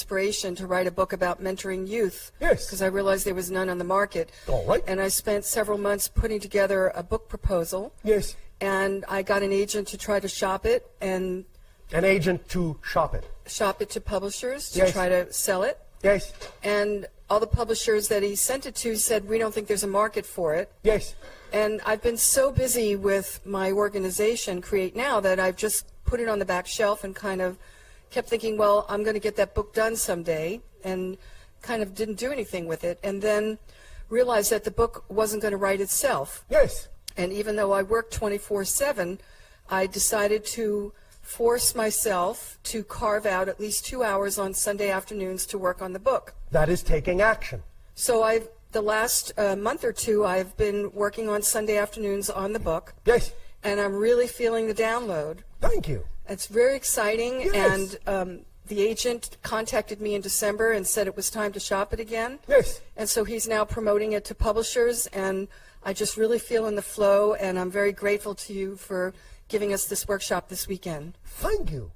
inspiration to write a book about mentoring youth. Yes. Because I realized there was none on the market. All right. And I spent several months putting together a book proposal. Yes. And I got an agent to try to shop it and An agent to shop it. shop it to publishers to Yes. try to sell it. Yes. And all the publishers that he sent it to said, we don't think there's a market for it. Yes. And I've been so busy with my organization, Create Now, that I've just put it on the back shelf and kind of kept thinking, well, I'm going to get that book done someday, and kind of didn't do anything with it. And then realized that the book wasn't going to write itself. Yes. And even though I work 24/7, I decided to force myself to carve out at least 2 hours on Sunday afternoons to work on the book. That is taking action. So the last month or two, I've been working on Sunday afternoons on the book. Yes. And I'm really feeling the download. Thank you. It's very exciting. Yes. And the agent contacted me in December and said it was time to shop it again. Yes. And so he's now promoting it to publishers, and I just really feel in the flow, and I'm very grateful to you for giving us this workshop this weekend. Thank you.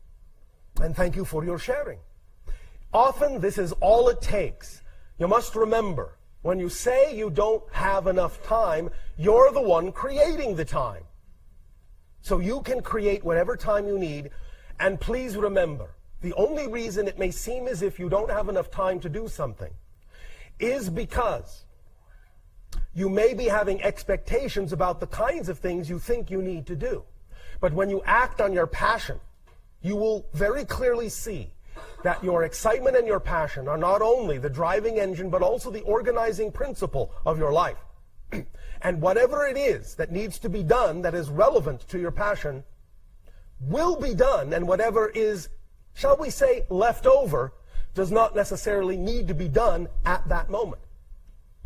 And thank you for your sharing. Often this is all it takes. You must remember, when you say you don't have enough time, you're the one creating the time. So you can create whatever time you need, and please remember, the only reason it may seem as if you don't have enough time to do something is because you may be having expectations about the kinds of things you think you need to do. But when you act on your passion, you will very clearly see that your excitement and your passion are not only the driving engine, but also the organizing principle of your life. And whatever it is that needs to be done that is relevant to your passion will be done, and whatever is, shall we say, left over does not necessarily need to be done at that moment.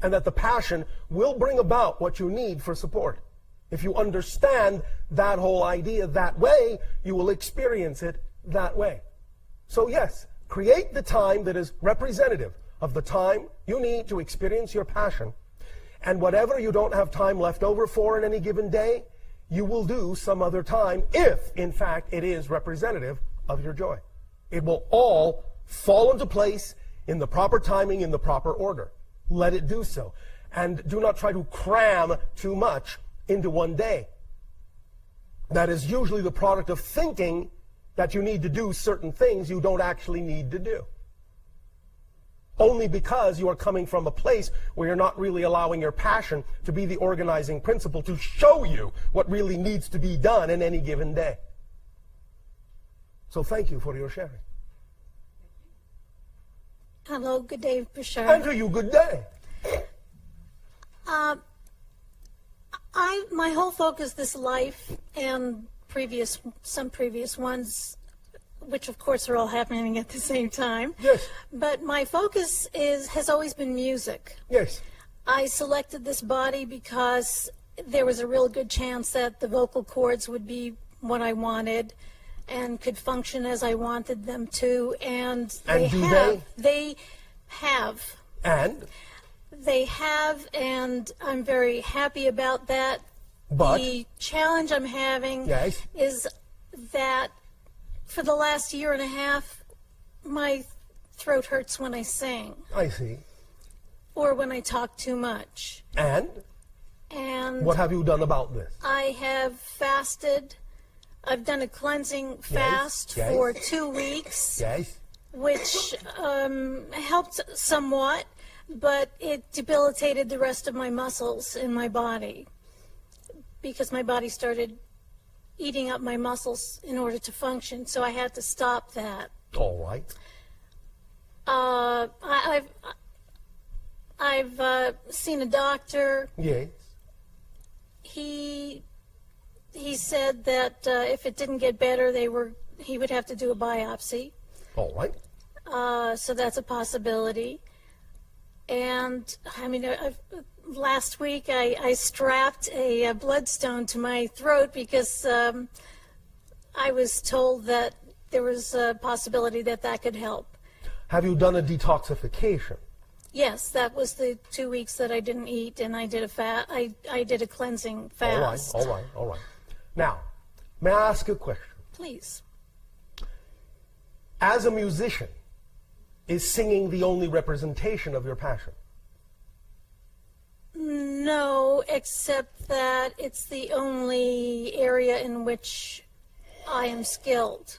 And that the passion will bring about what you need for support. If you understand that whole idea that way, you will experience it that way. So yes, create the time that is representative of the time you need to experience your passion. And whatever you don't have time left over for in any given day, you will do some other time if, in fact, it is representative of your joy. It will all fall into place in the proper timing, in the proper order. Let it do so. And do not try to cram too much into one day. That is usually the product of thinking that you need to do certain things you don't actually need to do. Only because you are coming from a place where you're not really allowing your passion to be the organizing principle to show you what really needs to be done in any given day. So thank you for your sharing. Hello, good day, Bashar. And to you, good day. My whole focus this life and some previous ones, which of course are all happening at the same time. Yes. But my focus has always been music. Yes. I selected this body because there was a real good chance that the vocal cords would be what I wanted and could function as I wanted them to, and they have. They have. And? They have, and I'm very happy about that. But? The challenge I'm having Yes. is that for the last year and a half, my throat hurts when I sing. I see. Or when I talk too much. And? And What have you done about this? I have fasted. I've done a cleansing fast yes. for 2 weeks, Yes. which helped somewhat, but it debilitated the rest of my muscles in my body because my body started eating up my muscles in order to function, so I had to stop that. All right. I've seen a doctor. Yes. He said that if it didn't get better, he would have to do a biopsy. All right. So that's a possibility. And I mean, last week I strapped a bloodstone to my throat because I was told that there was a possibility that could help. Have you done a detoxification? Yes, that was the 2 weeks that I didn't eat, and I did I did a cleansing fast. All right. Now, may I ask you a question? Please. As a musician, Is singing the only representation of your passion? No, except that it's the only area in which I am skilled.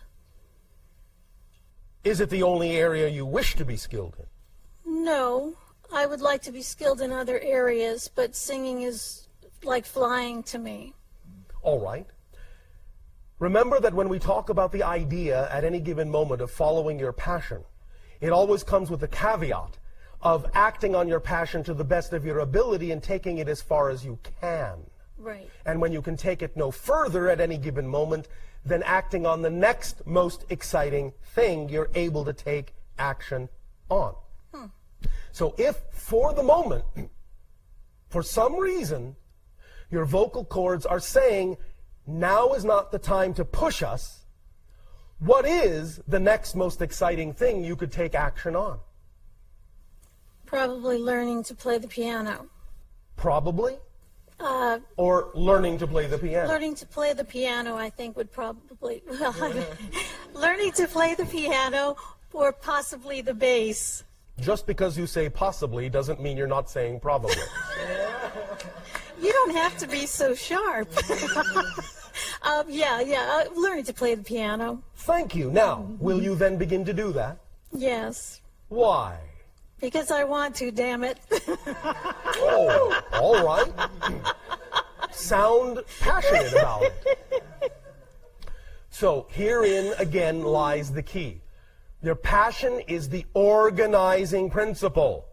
Is it the only area you wish to be skilled in? No, I would like to be skilled in other areas, but singing is like flying to me. All right. Remember that when we talk about the idea at any given moment of following your passion, it always comes with a caveat of acting on your passion to the best of your ability and taking it as far as you can. Right. And when you can take it no further at any given moment, then acting on the next most exciting thing you're able to take action on. So if, for the moment, for some reason, your vocal cords are saying, now is not the time to push us, what is the next most exciting thing you could take action on? Probably learning to play the piano. Probably? Or learning to play the piano? Learning to play the piano, I think, would probably, well, learning to play the piano or possibly the bass. Just because you say possibly doesn't mean you're not saying probably. You don't have to be so sharp. Learning to play the piano. Thank you. Now, will you then begin to do that? Yes, Why? because I want to, damn it. Oh, all right. Sound passionate about it. So herein again lies the key. Your passion is the organizing principle.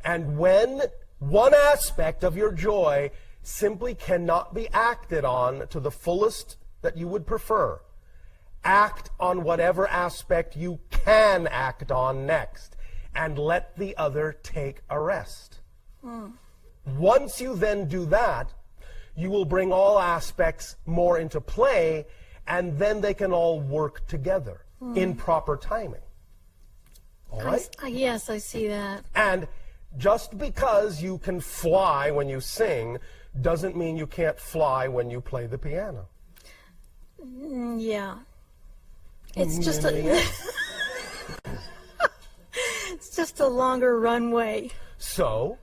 And when one aspect of your joy simply cannot be acted on to the fullest that you would prefer, act on whatever aspect you can act on next, and let the other take a rest. Once you then do that, you will bring all aspects more into play, and then they can all work together in proper timing. All right? Yes, I see that. And just because you can fly when you sing doesn't mean you can't fly when you play the piano. Yeah. It's just a, it's just a longer runway. So,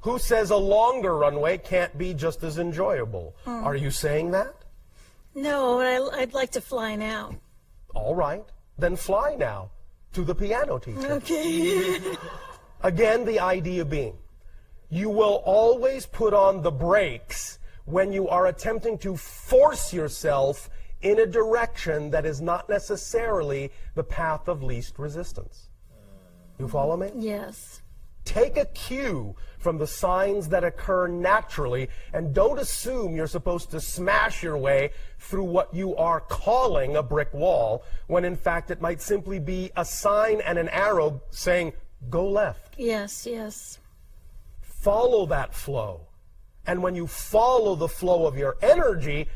who says a longer runway can't be just as enjoyable? Are you saying that? No, I'd like to fly now. All right, then fly now to the piano teacher. Okay. Again, the idea being, you will always put on the brakes when you are attempting to force yourself in a direction that is not necessarily the path of least resistance. You follow me? Yes. Take a cue from the signs that occur naturally, and don't assume you're supposed to smash your way through what you are calling a brick wall, when in fact it might simply be a sign and an arrow saying, go left. Yes, yes. Follow that flow. And when you follow the flow of your energy,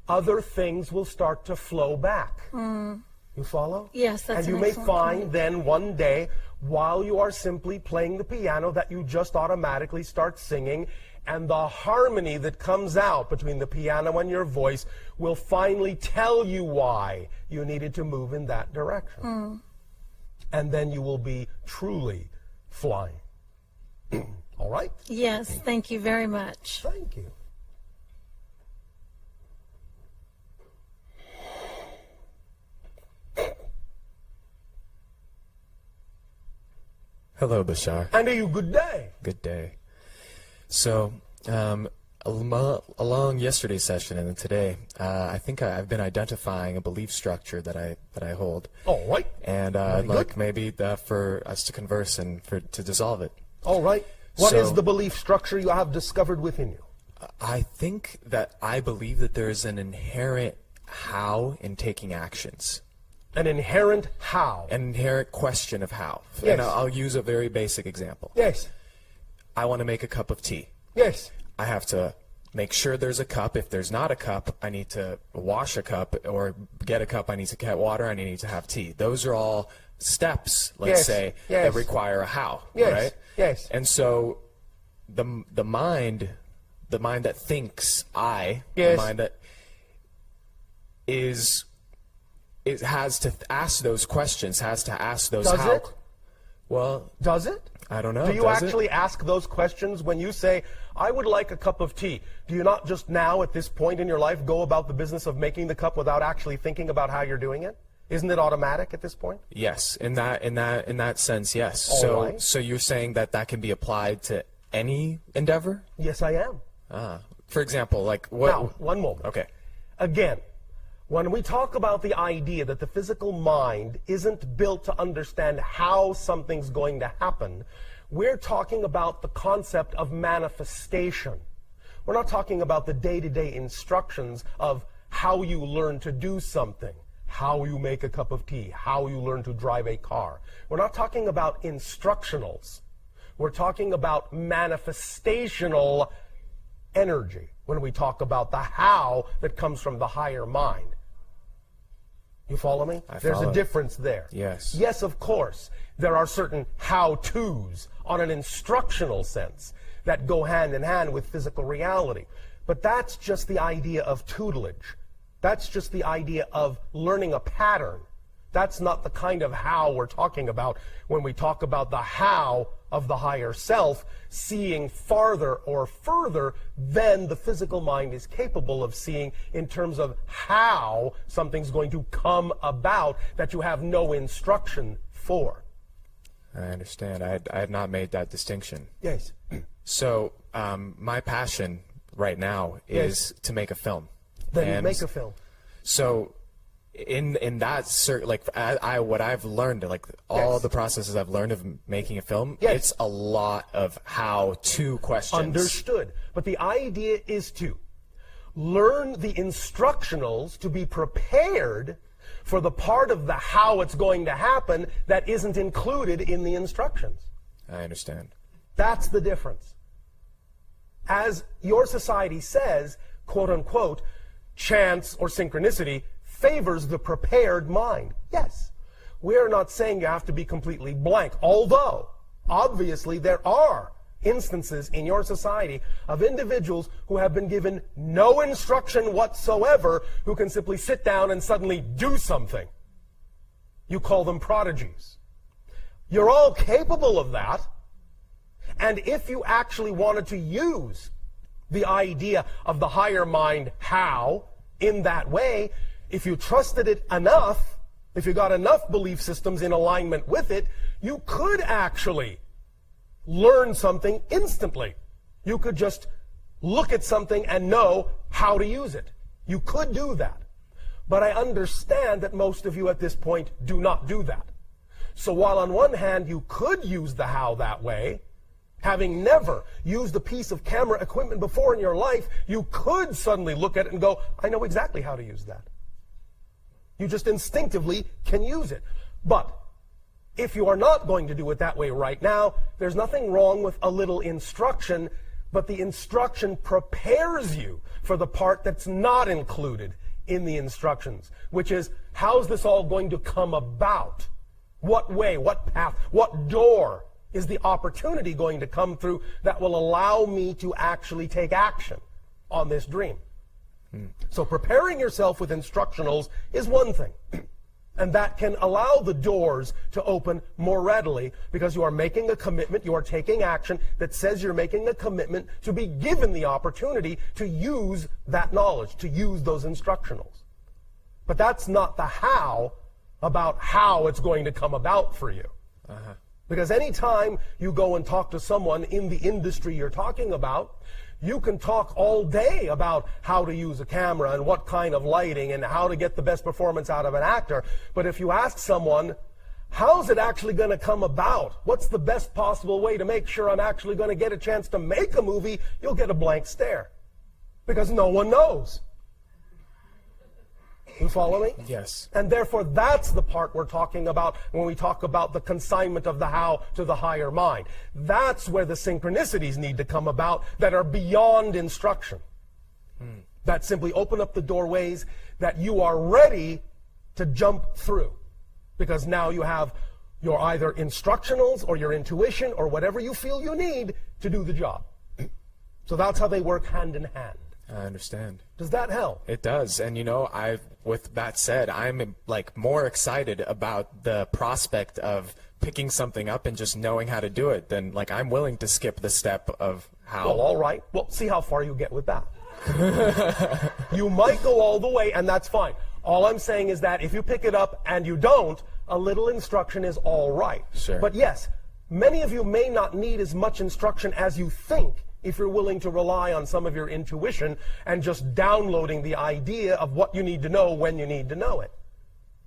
other things will start to flow back. You follow? Yes, that's And you an may excellent find point. then one day, while you are simply playing the piano, that you just automatically start singing, and the harmony that comes out between the piano and your voice will finally tell you why you needed to move in that direction. And then you will be truly flying. All right? Yes, thank you very much. Thank you. Hello, Bashar. And a you good day. Good day. So, along yesterday's session and then today, I think I've been identifying a belief structure that I hold, All right. and I'd like maybe for us to converse and to dissolve it. All right. What is So- the belief structure you have discovered within you? I think that I believe that there is an inherent how in taking actions, An inherent how. an inherent question of how. Yes. And I'll use a very basic example. Yes. I want to make a cup of tea. Yes. I have to make sure there's a cup. If there's not a cup, I need to wash a cup or get a cup. I need to get water and I need to have tea. Those are all steps, let's Yes, say, yes. that require a how, Yes, right? yes. And so the mind that thinks I, Yes. the mind that has to ask those questions, has to ask those Does how. it? Well, Does it? I don't know. Do you Does it? actually ask those questions when you say, I would like a cup of tea? Do you not just now, at this point in your life, go about the business of making the cup without actually thinking about how you're doing it? Isn't it automatic at this point? Yes, in that sense, yes. All So right. so you're saying that can be applied to any endeavor? Yes, I am. For example, like what? Now, one moment. Okay. Again, when we talk about the idea that the physical mind isn't built to understand how something's going to happen, we're talking about the concept of manifestation. We're not talking about the day-to-day instructions of how you learn to do something, how you make a cup of tea, how you learn to drive a car. We're not talking about instructionals. We're talking about manifestational energy when we talk about the how that comes from the higher mind. You follow me? There's follow. a difference there. Yes. Yes, of course, there are certain how-tos on an instructional sense that go hand in hand with physical reality. But that's just the idea of tutelage. That's just the idea of learning a pattern. That's not the kind of how we're talking about when we talk about the how of the higher self, seeing farther or further than the physical mind is capable of seeing in terms of how something's going to come about that you have no instruction for. I understand. I had not made that distinction. Yes. So my passion right now is to make a film. Then you And make a film. So in that like what I've learned, like all Yes. the processes I've learned of making a film, Yes. it's a lot of how-to questions. Understood. But the idea is to learn the instructionals to be prepared for the part of the how it's going to happen that isn't included in the instructions. I understand. That's the difference. As your society says, quote unquote, chance or synchronicity favors the prepared mind. Yes. We're not saying you have to be completely blank, although obviously there are instances in your society of individuals who have been given no instruction whatsoever who can simply sit down and suddenly do something. You call them prodigies. You're all capable of that. And if you actually wanted to use the idea of the higher mind how in that way, if you trusted it enough, if you got enough belief systems in alignment with it, you could actually learn something instantly. You could just look at something and know how to use it. You could do that. But I understand that most of you at this point do not do that. So while on one hand you could use the how that way, having never used a piece of camera equipment before in your life, you could suddenly look at it and go, I know exactly how to use that. You just instinctively can use it. But if you are not going to do it that way right now, there's nothing wrong with a little instruction, but the instruction prepares you for the part that's not included in the instructions, which is, how's this all going to come about? What way, what path, what door is the opportunity going to come through that will allow me to actually take action on this dream? So preparing yourself with instructionals is one thing. And that can allow the doors to open more readily because you are making a commitment, you are taking action that says you're making a commitment to be given the opportunity to use that knowledge, to use those instructionals. But that's not the how about how it's going to come about for you. Because anytime you go and talk to someone in the industry you're talking about, you can talk all day about how to use a camera and what kind of lighting and how to get the best performance out of an actor. But if you ask someone, how's it actually going to come about? What's the best possible way to make sure I'm actually going to get a chance to make a movie? You'll get a blank stare. Because no one knows. You follow me? Yes. And therefore, that's the part we're talking about when we talk about the consignment of the how to the higher mind. That's where the synchronicities need to come about that are beyond instruction. That simply open up the doorways that you are ready to jump through. Because now you have your either instructionals or your intuition or whatever you feel you need to do the job. So that's how they work hand in hand. I understand. Does that help? It does. And you know, with that said, I'm like more excited about the prospect of picking something up and just knowing how to do it, then like I'm willing to skip the step of how. Well, all right. Well, see how far you get with that. You might go all the way, and that's fine. All I'm saying is that if you pick it up and you don't, a little instruction is all right. Sure. But yes, many of you may not need as much instruction as you think if you're willing to rely on some of your intuition and just downloading the idea of what you need to know when you need to know it.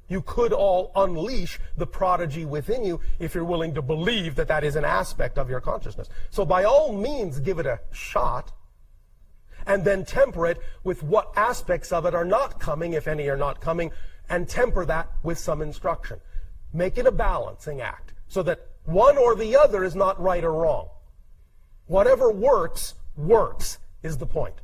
You could all unleash the prodigy within you if you're willing to believe that that is an aspect of your consciousness. So by all means, give it a shot, and then temper it with what aspects of it are not coming, if any are not coming, and temper that with some instruction. Make it a balancing act so that one or the other is not right or wrong. Whatever works, works, is the point.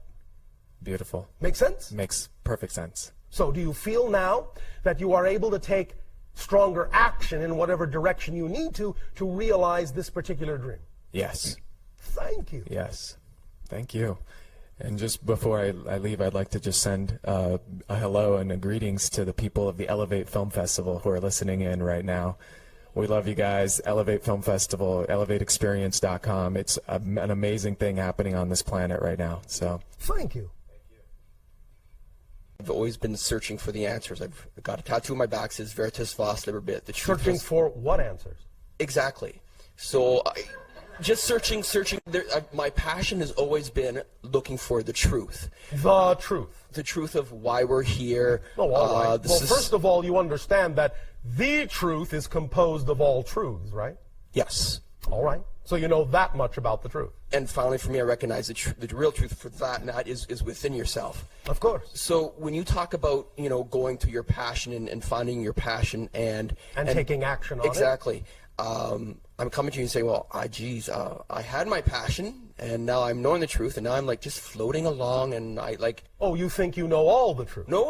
Beautiful. Make sense? Makes perfect sense. So do you feel now that you are able to take stronger action in whatever direction you need to realize this particular dream? Yes. Thank you. Yes. Thank you. And just before I leave, I'd like to just send a hello and a greetings to the people of the Elevate Film Festival who are listening in right now. We love you guys. Elevate Film Festival, elevateexperience.com. It's an amazing thing happening on this planet right now. So Thank you. I've always been searching for the answers. I've got a tattoo on my back that says Veritas Vos Liber Bit. The truth Searching is- for what answers? Exactly. So just searching. My passion has always been looking for the truth. The truth. The truth of why we're here. Oh, all right. this Well, is- first of all, you understand that the truth is composed of all truths, right? Yes. All right. So you know that much about the truth. And finally, for me, I recognize the real truth for that, and that is within yourself. Of course. So when you talk about, going to your passion and finding your passion and taking action on it. exactly. I'm coming to you and saying, well, I had my passion, and now I'm knowing the truth, and now I'm like just floating along, and I like. Oh, you think you know all the truth? No,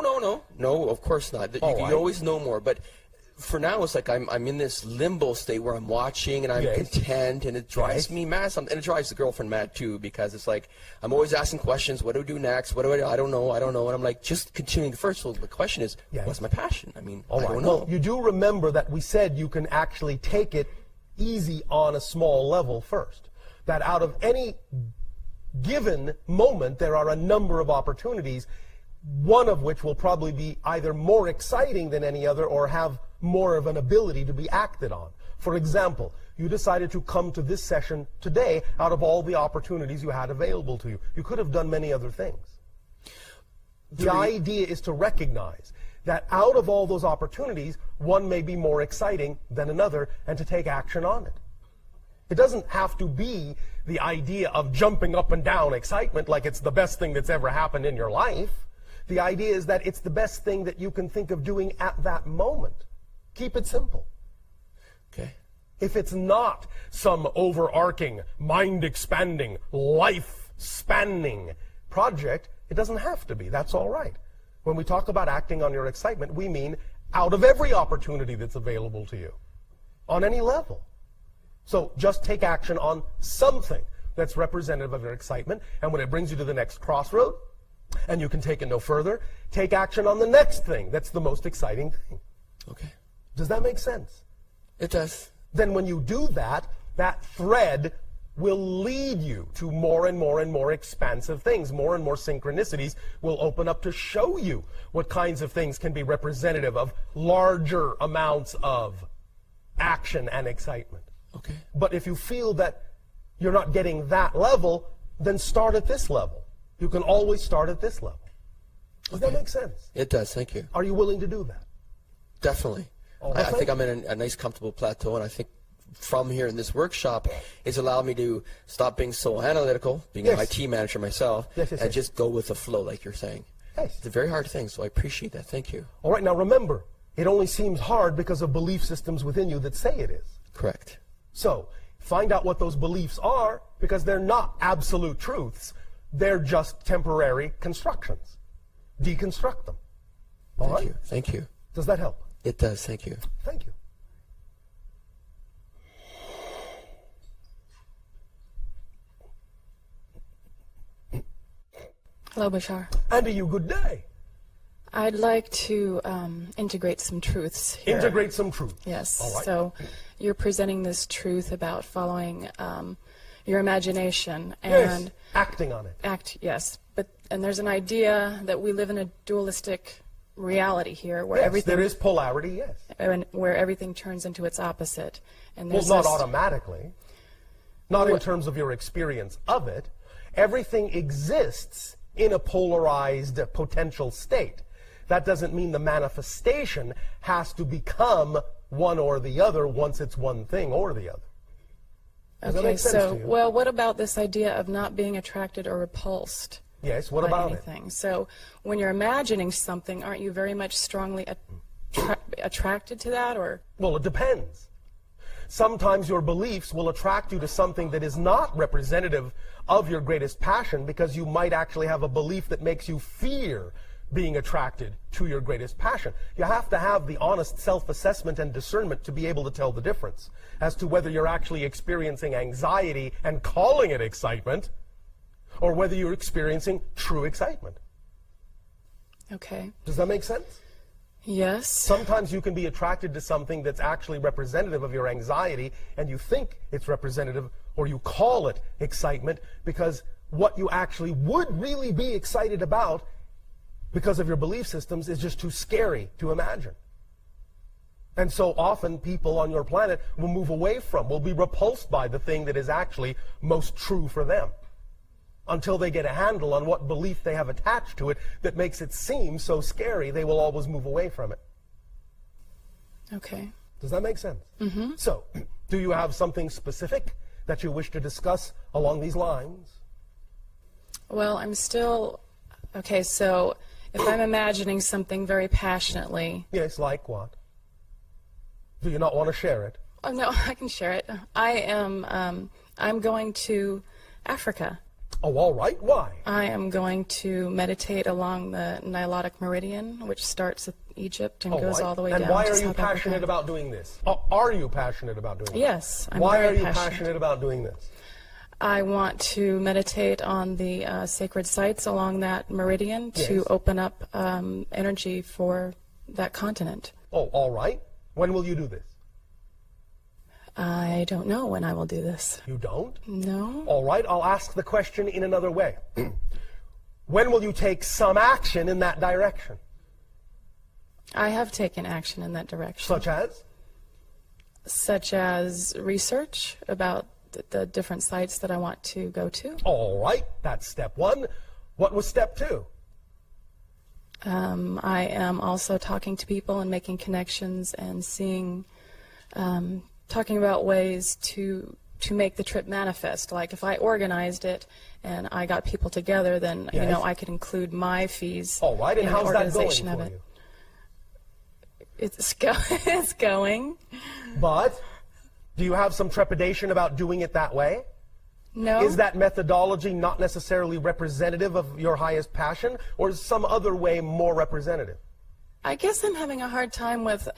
of course not. All You right. always know more, but for now it's like I'm in this limbo state where I'm watching and I'm Yes. content, and it drives Right. me mad. And it drives the girlfriend mad too, because it's like I'm always asking questions. What do I do next? What do I do? I don't know. And I'm like just continuing first. So the question is, Yes. what's my passion? I mean, All I right. don't know. Well, you do remember that we said you can actually take it easy on a small level first. That out of any given moment, there are a number of opportunities, one of which will probably be either more exciting than any other or have more of an ability to be acted on. For example, you decided to come to this session today out of all the opportunities you had available to you. You could have done many other things. The idea is to recognize that out of all those opportunities, one may be more exciting than another, and to take action on it. It doesn't have to be the idea of jumping up and down excitement like it's the best thing that's ever happened in your life. The idea is that it's the best thing that you can think of doing at that moment. Keep it simple. Okay. If it's not some overarching, mind-expanding, life-spanning project, it doesn't have to be. That's all right. When we talk about acting on your excitement, we mean out of every opportunity that's available to you, on any level. So just take action on something that's representative of your excitement, and when it brings you to the next crossroad, and you can take it no further, take action on the next thing that's the most exciting thing. Okay. Does that make sense? It does. Then when you do that, that thread will lead you to more and more and more expansive things. More and more synchronicities will open up to show you what kinds of things can be representative of larger amounts of action and excitement. Okay. But if you feel that you're not getting that level, then start at this level. You can always start at this level. Does that make sense? It does. Thank you. Are you willing to do that? Definitely. Oh, I thank think I'm in a nice, comfortable plateau, and I think from here in this workshop, it's allowed me to stop being so analytical, being an Yes. IT manager myself, Yes, and yes. just go with the flow, like you're saying. Yes. It's a very hard thing, so I appreciate that. Thank you. All right, now remember, it only seems hard because of belief systems within you that say it is. Correct. So, find out what those beliefs are, because they're not absolute truths. They're just temporary constructions. Deconstruct them. All Thank right? you. Thank you. Does that help? It does. Thank you. Thank you. Hello, Bashar. And to you, good day. I'd like to integrate some truths here. Integrate some truth. Yes. All right. So you're presenting this truth about following your imagination Yes. and Acting on it. yes. And there's an idea that we live in a dualistic reality here where Yes, everything there is polarity, yes. and where everything turns into its opposite. And Well, there's not this- automatically. Not in terms of your experience of it. Everything exists in a polarized potential state. That doesn't mean the manifestation has to become one or the other once it's one thing or the other. Does that Okay, make sense so to you? well, what about this idea of not being attracted or repulsed? Yes, what by about it? anything. So when you're imagining something, aren't you very much strongly attracted to that, or? Well, it depends. Sometimes your beliefs will attract you to something that is not representative of your greatest passion because you might actually have a belief that makes you fear being attracted to your greatest passion. You have to have the honest self-assessment and discernment to be able to tell the difference as to whether you're actually experiencing anxiety and calling it excitement or whether you're experiencing true excitement. Okay. Does that make sense? Yes. Sometimes you can be attracted to something that's actually representative of your anxiety, and you think it's representative, or you call it excitement, because what you actually would really be excited about, because of your belief systems, is just too scary to imagine. And so often people on your planet will move away from, will be repulsed by the thing that is actually most true for them, until they get a handle on what belief they have attached to it that makes it seem so scary, they will always move away from it. Okay. Does that make sense? Mm-hmm. So, do you have something specific that you wish to discuss along these lines? Well, I'm still, okay, so if I'm imagining something very passionately, Yes, like what? Do you not want to share it? oh no, I can share it. I'm going to Africa. Oh, all right. Why? I am going to meditate along the Nilotic Meridian, which starts at Egypt and goes right. all the way and down why to are you South passionate Africa. about doing this? Are you passionate about doing this? Yes, I'm Why very are you passionate. passionate about doing this? I want to meditate on the sacred sites along that meridian to Yes. open up energy for that continent. Oh, all right. When will you do this? I don't know when I will do this. You don't? No? All right. I'll ask the question in another way. When will you take some action in that direction? I have taken action in that direction, Such as? research about the different sites that I want to go to. All right. That's step one. What was step two? I am also talking to people and making connections and seeing, talking about ways to make the trip manifest. Like if I organized it and I got people together, then you Yes. know I could include my fees All right. And in the how's that going organization for of it. you? It's going. But do you have some trepidation about doing it that way? No. Is that methodology not necessarily representative of your highest passion, or is some other way more representative? I guess I'm having a hard time with,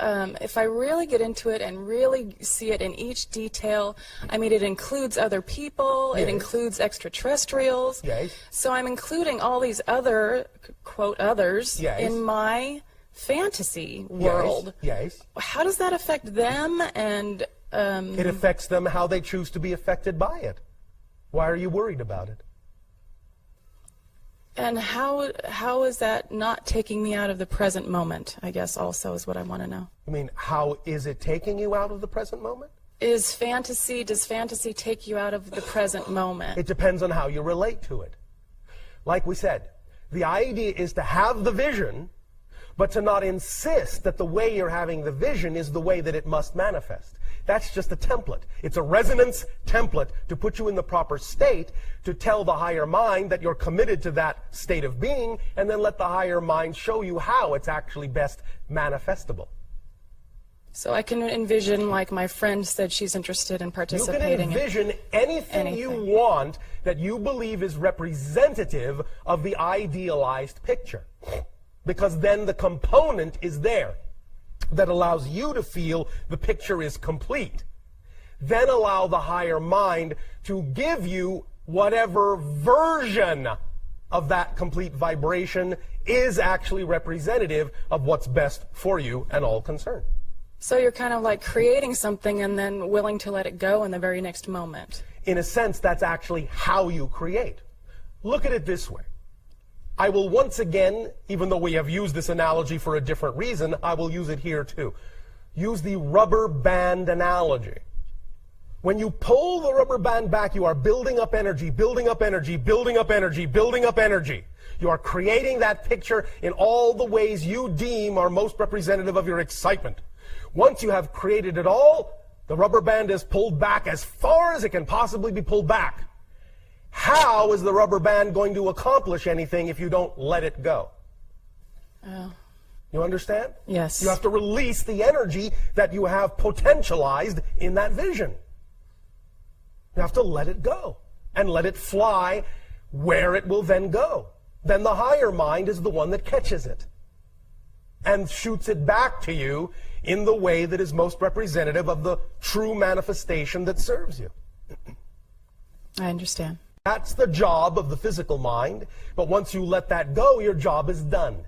if I really get into it and really see it in each detail, I mean, it includes other people, it Yes. includes extraterrestrials. Yes. So I'm including all these other, quote, others Yes. in my fantasy world. Yes. How does that affect them and, It affects them how they choose to be affected by it. Why are you worried about it? and how is that not taking me out of the present moment, I guess also is what I want to know. I mean, how is it taking you out of the present moment? Does fantasy take you out of the present moment? It depends on how you relate to it. Like we said, the idea is to have the vision, but to not insist that the way you're having the vision is the way that it must manifest. That's just a template. It's a resonance template to put you in the proper state, to tell the higher mind that you're committed to that state of being, and then let the higher mind show you how it's actually best manifestable. So I can envision, like my friend said she's interested in You can participating. envision anything you want that you believe is representative of the idealized picture. Because then the component is there that allows you to feel the picture is complete. Then allow the higher mind to give you whatever version of that complete vibration is actually representative of what's best for you and all concerned. So you're kind of like creating something and then willing to let it go in the very next moment. In a sense, that's actually how you create. Look at it this way. I will once again, even though we have used this analogy for a different reason, I will use it here too. Use the rubber band analogy. When you pull the rubber band back, you are building up energy, building up energy, building up energy, building up energy. You are creating that picture in all the ways you deem are most representative of your excitement. Once you have created it all, the rubber band is pulled back as far as it can possibly be pulled back. How is the rubber band going to accomplish anything if you don't let it go? You understand? Yes. You have to release the energy that you have potentialized in that vision. You have to let it go and let it fly where it will then go. Then the higher mind is the one that catches it and shoots it back to you in the way that is most representative of the true manifestation that serves you. I understand. That's the job of the physical mind, but once you let that go, your job is done.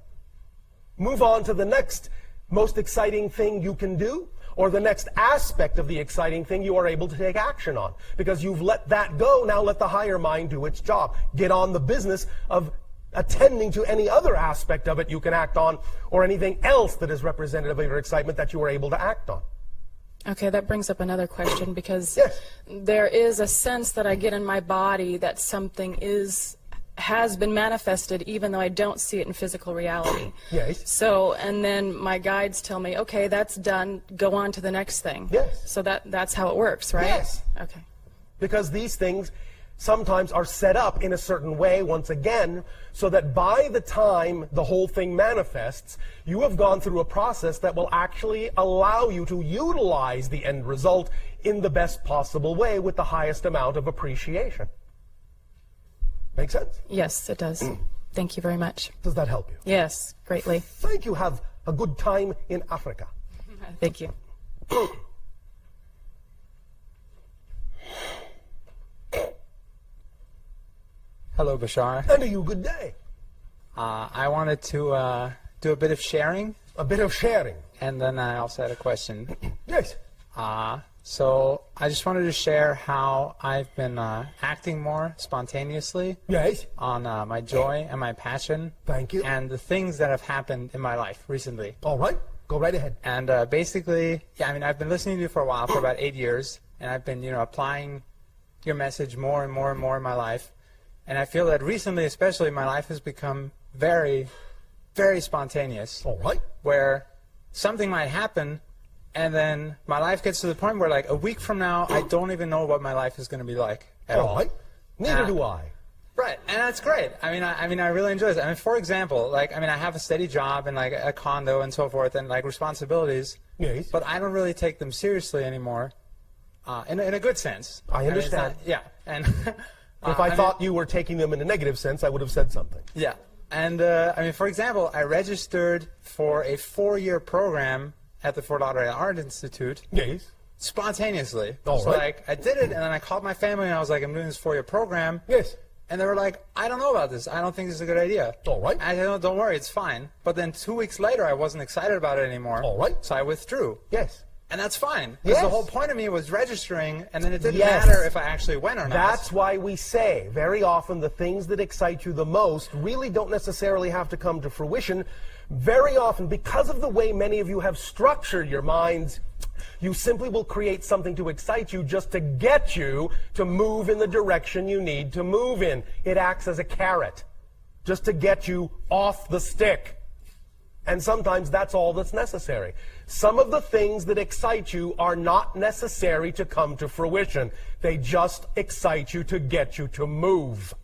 Move on to the next most exciting thing you can do, or the next aspect of the exciting thing you are able to take action on. Because you've let that go, now let the higher mind do its job. Get on the business of attending to any other aspect of it you can act on, or anything else that is representative of your excitement that you are able to act on. Okay, that brings up another question because Yes. there is a sense that I get in my body that something has been manifested even though I don't see it in physical reality. Yes. So, and then my guides tell me, okay, that's done, go on to the next thing. Yes. So that's how it works, right? Yes. Okay. Because these things sometimes are set up in a certain way, once again, so that by the time the whole thing manifests, you have gone through a process that will actually allow you to utilize the end result in the best possible way with the highest amount of appreciation. Make sense? Yes, it does. Thank you very much. Does that help you? Yes, greatly. Thank you. Have a good time in Africa. Thank you. Hello, Bashar. And a you good day. I wanted to do a bit of sharing, A bit of sharing. and then I also had a question. Yes. So I just wanted to share how I've been acting more spontaneously Yes. on my joy and my passion. Thank you. And the things that have happened in my life recently. All right. Go right ahead. And basically, yeah, I mean, I've been listening to you for a while, for about 8 years, and I've been, applying your message more and more and more in my life. And I feel that recently, especially, my life has become very, very spontaneous, All right. where something might happen, and then my life gets to the point where, like, a week from now, I don't even know what my life is going to be like at all. All right. Neither Uh, do I. Right, and that's great. I mean, I really enjoy this. I mean, for example, I have a steady job and like a condo and so forth, and like responsibilities. Yes. But I don't really take them seriously anymore, in a good sense. I mean, it's understand. not- yeah, and If I thought you were taking them in a negative sense, I would have said something. yeah, and I mean, for example, I registered for a 4-year program at the Fort Lauderdale Art Institute Yes. spontaneously. All so right. like I did it, and then I called my family, and I was like, I'm doing this 4-year program. Yes. And they were like, I don't know about this. I don't think this is a good idea. All right. I said, no, don't worry, it's fine. But then 2 weeks later, I wasn't excited about it anymore. All right. So I withdrew. Yes. And that's fine. Because Yes. the whole point of me was registering, and then it didn't Yes. matter if I actually went or not. That's why we say very often the things that excite you the most really don't necessarily have to come to fruition. Very often, because of the way many of you have structured your minds, you simply will create something to excite you just to get you to move in the direction you need to move in. It acts as a carrot, just to get you off the stick. And sometimes that's all that's necessary. Some of the things that excite you are not necessary to come to fruition. They just excite you to get you to move,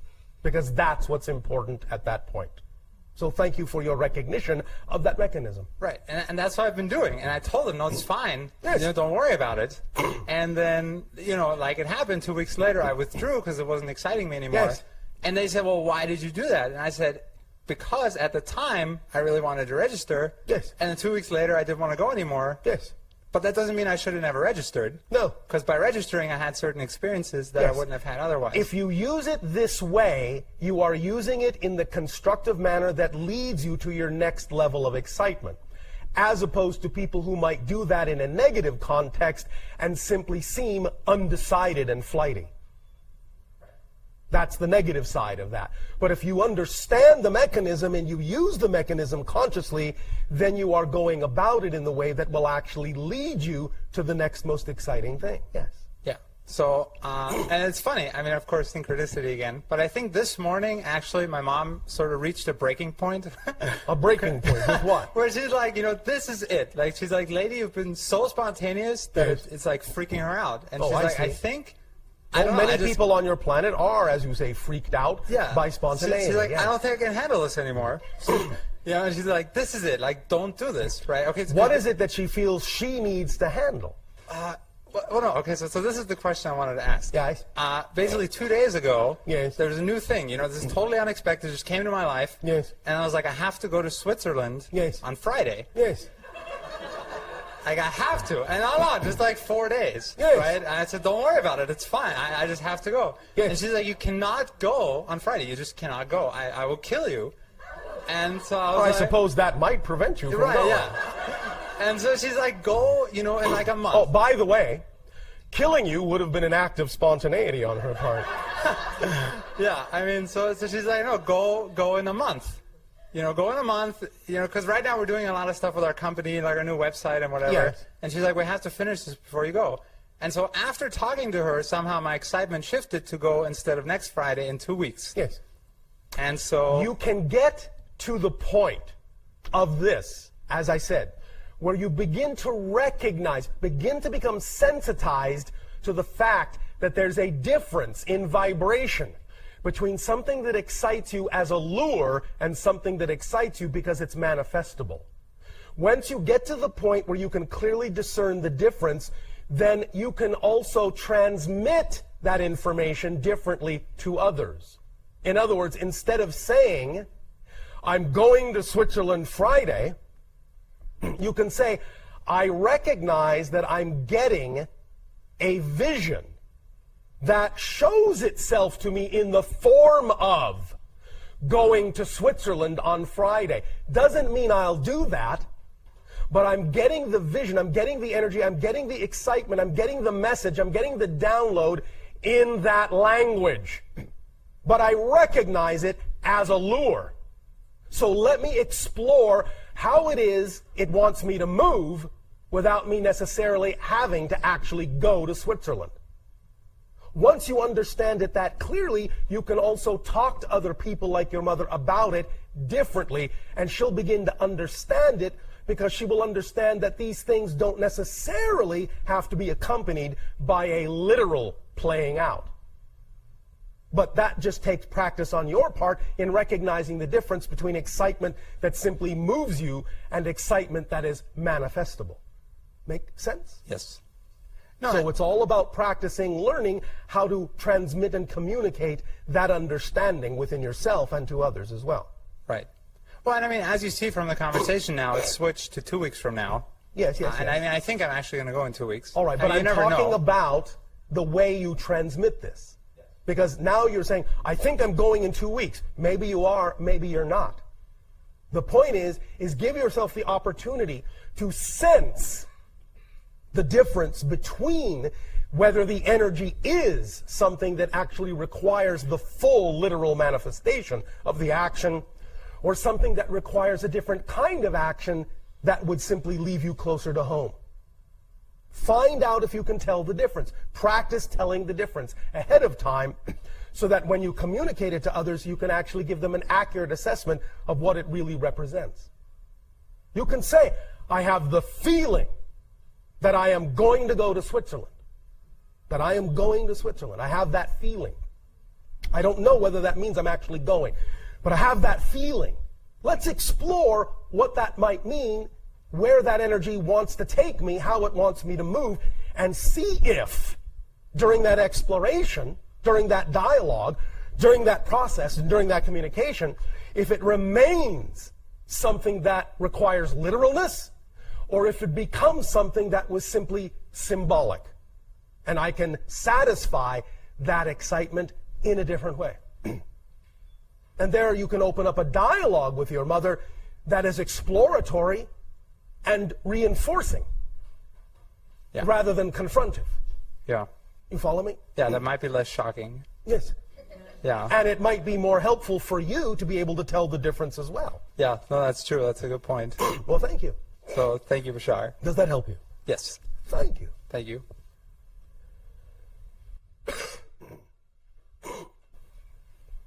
because that's what's important at that point. So thank you for your recognition of that mechanism. Right, and that's what I've been doing. And I told them, no, it's fine. Yes. Don't worry about it. And then, like it happened 2 weeks later, I withdrew because it wasn't exciting me anymore. Yes. And they said, well, why did you do that? And I said, because at the time, I really wanted to register. Yes. And then 2 weeks later, I didn't want to go anymore. Yes. But that doesn't mean I should have never registered. No. Because by registering, I had certain experiences that I Yes. wouldn't have had otherwise. If you use it this way, you are using it in the constructive manner that leads you to your next level of excitement, as opposed to people who might do that in a negative context and simply seem undecided and flighty. That's the negative side of that. But if you understand the mechanism and you use the mechanism consciously, then you are going about it in the way that will actually lead you to the next most exciting thing. Yes. Yeah. So, and it's funny. I mean, of course, synchronicity again. But I think this morning, actually, my mom sort of reached a breaking point. A breaking point with what? Where she's like, you know, this is it. Like, she's like, lady, you've been so spontaneous that Yes. it's like freaking her out. And Oh, she's I like, I see. think. I Well, don't know, many I just- people on your planet are, as you say, freaked out by spontaneity. She's like, yes. I don't think I can handle this anymore. You know, and she's like, this is it. Like, don't do this, right? Okay. So What is it that she feels she needs to handle? Well, no. Okay, so this is the question I wanted to ask. Yes. Basically, 2 days ago, Yes. there was a new thing. You know, this is totally unexpected. It just came into my life. Yes. And I was like, I have to go to Switzerland Yes. on Friday. Yes. Like, I have to. And I'm on, just like 4 days. Yes. Right? And I said, don't worry about it. It's fine. I just have to go. Yes. And she's like, you cannot go on Friday. You just cannot go. I will kill you. And so I was I like, suppose that might prevent you from right, going. yeah. And so she's like, go, you know, in like a month. Oh, by the way, killing you would have been an act of spontaneity on her part. Yeah, I mean, so she's like, no, go in a month. You know, go in a month, you know, because right now we're doing a lot of stuff with our company, like our new website and whatever. Yes. And she's like, we have to finish this before you go. And so after talking to her, somehow my excitement shifted to go instead of next Friday in 2 weeks. Yes. And so You can get to the point of this, as I said, where you begin to recognize, begin to become sensitized to the fact that there's a difference in vibration between something that excites you as a lure and something that excites you because it's manifestable. Once you get to the point where you can clearly discern the difference, then you can also transmit that information differently to others. In other words, instead of saying, I'm going to Switzerland Friday, you can say, I recognize that I'm getting a vision that shows itself to me in the form of going to Switzerland on Friday. Doesn't mean I'll do that, but I'm getting the vision, I'm getting the energy, I'm getting the excitement, I'm getting the message, I'm getting the download in that language. But I recognize it as a lure. So let me explore how it is it wants me to move without me necessarily having to actually go to Switzerland. Once you understand it that clearly, you can also talk to other people like your mother about it differently, and she'll begin to understand it because she will understand that these things don't necessarily have to be accompanied by a literal playing out. But that just takes practice on your part in recognizing the difference between excitement that simply moves you and excitement that is manifestable. Make sense? yes. So it's all about practicing, learning how to transmit and communicate that understanding within yourself and to others as well. Right. Well, and I mean, as you see from the conversation now, it's switched to 2 weeks from now. Yes, yes, And yes. I mean, I think I'm actually going to go in 2 weeks. All right, but And you I'm never talking know. about the way you transmit this. Because now you're saying, I think I'm going in 2 weeks. Maybe you are, maybe you're not. The point is give yourself the opportunity to sense the difference between whether the energy is something that actually requires the full literal manifestation of the action or something that requires a different kind of action that would simply leave you closer to home. Find out if you can tell the difference. Practice telling the difference ahead of time so that when you communicate it to others, you can actually give them an accurate assessment of what it really represents. You can say, I have the feeling that I am going to go to Switzerland. That I am going to Switzerland. I have that feeling. I don't know whether that means I'm actually going, but I have that feeling. Let's explore what that might mean, where that energy wants to take me, how it wants me to move, and see if during that exploration, during that dialogue, during that process, and during that communication, if it remains something that requires literalness, or if it becomes something that was simply symbolic. And I can satisfy that excitement in a different way. And there you can open up a dialogue with your mother that is exploratory and reinforcing Yeah. rather than confrontive. Yeah. You follow me? Yeah, that might be less shocking. Yes. Yeah. And it might be more helpful for you to be able to tell the difference as well. Yeah, no, that's true. That's a good point. Well, thank you. So thank you, Bashar. Does that help you? Yes. Thank you. Thank you.